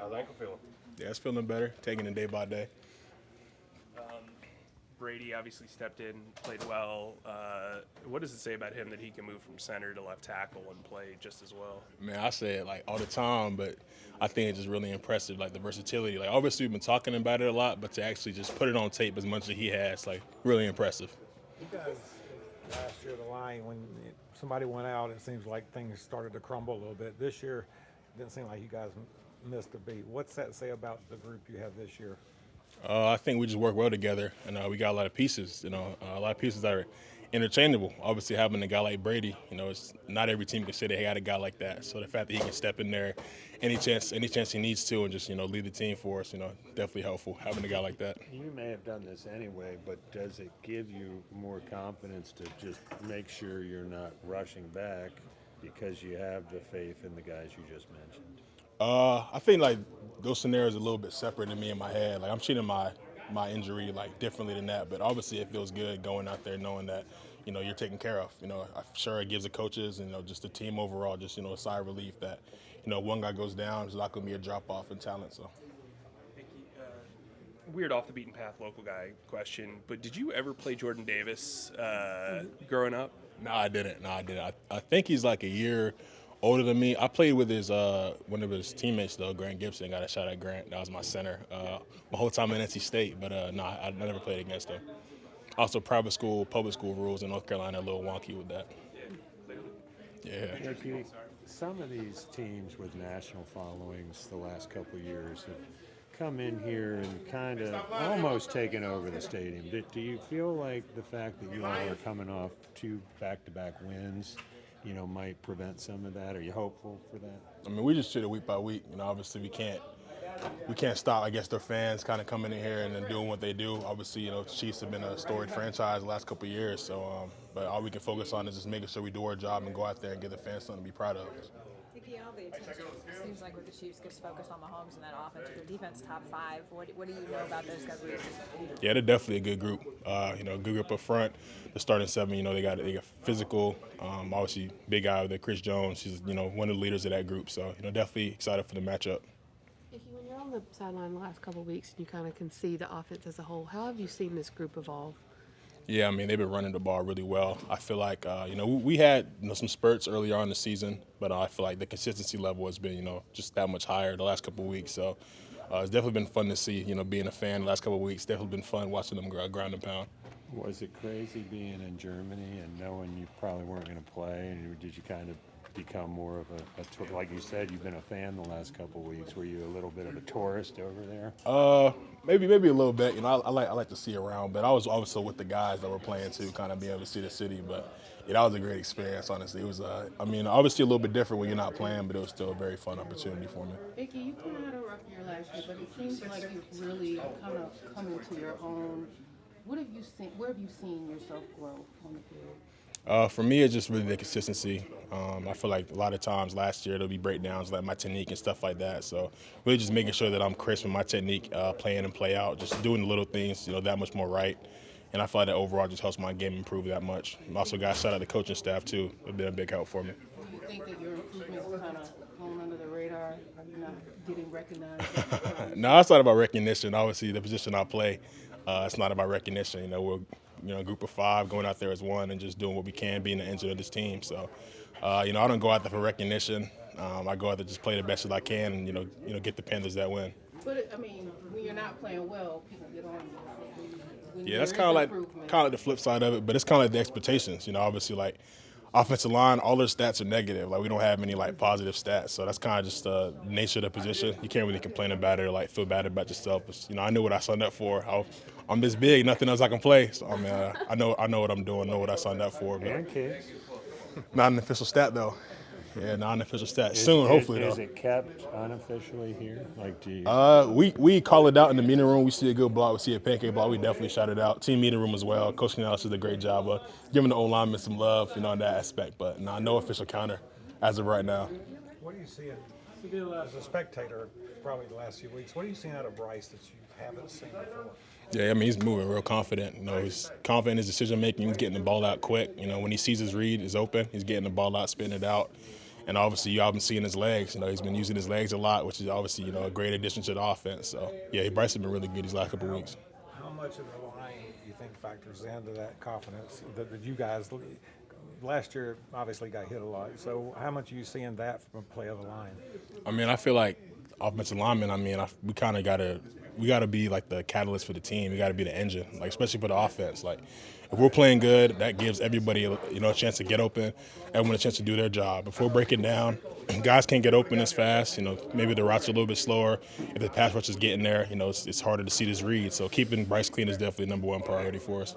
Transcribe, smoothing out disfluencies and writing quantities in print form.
How's Ikem feeling? Yeah, it's feeling better, taking it day by day. Brady obviously stepped in, played well. What does it say about him that he can move from center to left tackle and play just as well? Man, I say it like all the time, but I think it's just really impressive, like the versatility. Like obviously we've been talking about it a lot, but to actually just put it on tape as much as he has, like really impressive. You guys, last year, the line, when somebody went out, it seems like things started to crumble a little bit. This year, it didn't seem like you guys missed a beat. What's that say about the group you have this year? I think we just work well together, and we got a lot of pieces. A lot of pieces that are interchangeable. Obviously, having a guy like Brady, it's not every team can say they had a guy like that. So the fact that he can step in there, any chance he needs to, and just lead the team for us, definitely helpful having a guy like that. You may have done this anyway, but does it give you more confidence to just make sure you're not rushing back because you have the faith in the guys you just mentioned? I think like those scenarios are a little bit separate to me in my head. Like I'm treating my injury like differently than that, but obviously it feels good going out there knowing that you're taken care of. I'm sure it gives the coaches and just the team overall just a sigh of relief that one guy goes down, there's not going to be a drop off in talent. So. Weird off the beaten path local guy question, but did you ever play Jordan Davis growing up? No, I didn't. I think he's like a year older than me. I played with his one of his teammates though, Grant Gibson. Got a shot at Grant. That was my center my whole time in NC State. But no, I never played against him. Also, private school, public school rules in North Carolina are a little wonky with that. Yeah. Ickey, some of these teams with national followings the last couple of years have come in here and kind of almost taken over the stadium. Do you feel like the fact that you all are coming off 2 back-to-back wins might prevent some of that? Are you hopeful for that? I mean, we just treat it week by week. Obviously we can't stop, I guess, their fans kind of coming in here and then doing what they do. Obviously, Chiefs have been a storied franchise the last couple of years. So, but all we can focus on is just making sure we do our job and go out there and give the fans something to be proud of. Ickey, all the attention seems like with the Chiefs gets focused on Mahomes and that offense. Their defense top 5. What do you know about those guys? Yeah, they're definitely a good group. Good group up front. The starting 7, they got physical. Obviously, big guy with Chris Jones. He's one of the leaders of that group. So definitely excited for the matchup. Ickey, when you're on the sideline the last couple of weeks and you kind of can see the offense as a whole, how have you seen this group evolve? Yeah, I mean, they've been running the ball really well. I feel like, we had some spurts early on in the season, but I feel like the consistency level has been, just that much higher the last couple of weeks. So it's definitely been fun to see, being a fan the last couple of weeks. Definitely been fun watching them ground and pound. Was it crazy being in Germany and knowing you probably weren't going to play? And did you kind of become more of a like you said, you've been a fan the last couple of weeks. Were you a little bit of a tourist over there? Maybe a little bit. I like to see around, but I was also with the guys that were playing too, kind of being able to see the city. But that was a great experience. Honestly, it was. Obviously a little bit different when you're not playing, but it was still a very fun opportunity for me. Ickey, you kind of had a rough year last year, but it seems like you've really kind of come into your own. What have you seen? Where have you seen yourself grow on the field? For me, it's just really the consistency. I feel like a lot of times last year there'll be breakdowns like my technique and stuff like that. So really just making sure that I'm crisp in my technique, play in and play out, just doing the little things, that much more right. And I feel like that overall just helps my game improve that much. I also got to shout out the coaching staff too. It's been a big help for me. Do you think that your improvements kind of going under the radar? Are you not getting recognized? No, it's not about recognition. Obviously, the position I play, it's not about recognition. We're a group of 5 going out there as one and just doing what we can, being the engine of this team. So, I don't go out there for recognition. I go out there just play the best that I can and, get the Panthers that win. But, when you're not playing well, people get on you. Yeah, that's kind of like the flip side of it, but it's kind of like the expectations. Obviously, like, offensive line, all their stats are negative. Like, we don't have any, positive stats. So that's kind of just the nature of the position. You can't really complain about it or, feel bad about yourself. But, I know what I signed up for. I'm this big, nothing else I can play. So, I know what I'm doing, know what I signed up for. And kids. Not an official stat, though. Yeah, not an official stat. Soon, hopefully, though. Is it kept unofficially here? Do you? We call it out in the meeting room. We see a good block. We see a pancake block. We definitely shout it out. Team meeting room as well. Coach Canales did a great job of giving the O-linemen some love, in that aspect. But no official counter as of right now. What are you seeing? As a spectator, probably the last few weeks, what are you seeing out of Bryce that you haven't seen before? Yeah, he's moving real confident. He's confident in his decision making. He's getting the ball out quick. When he sees his read is open, he's getting the ball out, spitting it out. And obviously, you all been seeing his legs. You know, he's been using his legs a lot, which is obviously, a great addition to the offense. So, yeah, Bryce has been really good these last couple of weeks. How much of the line do you think factors into that confidence that you guys last year obviously got hit a lot? So how much are you seeing that from a play of the line? I mean, I feel like offensive linemen, we kind of gotta be like the catalyst for the team. We gotta be the engine, like especially for the offense. Like if we're playing good, that gives everybody a chance to get open, everyone a chance to do their job. If we're breaking down, guys can't get open as fast. Maybe the routes are a little bit slower. If the pass rush is getting there, it's harder to see this read. So keeping Bryce clean is definitely number one priority for us.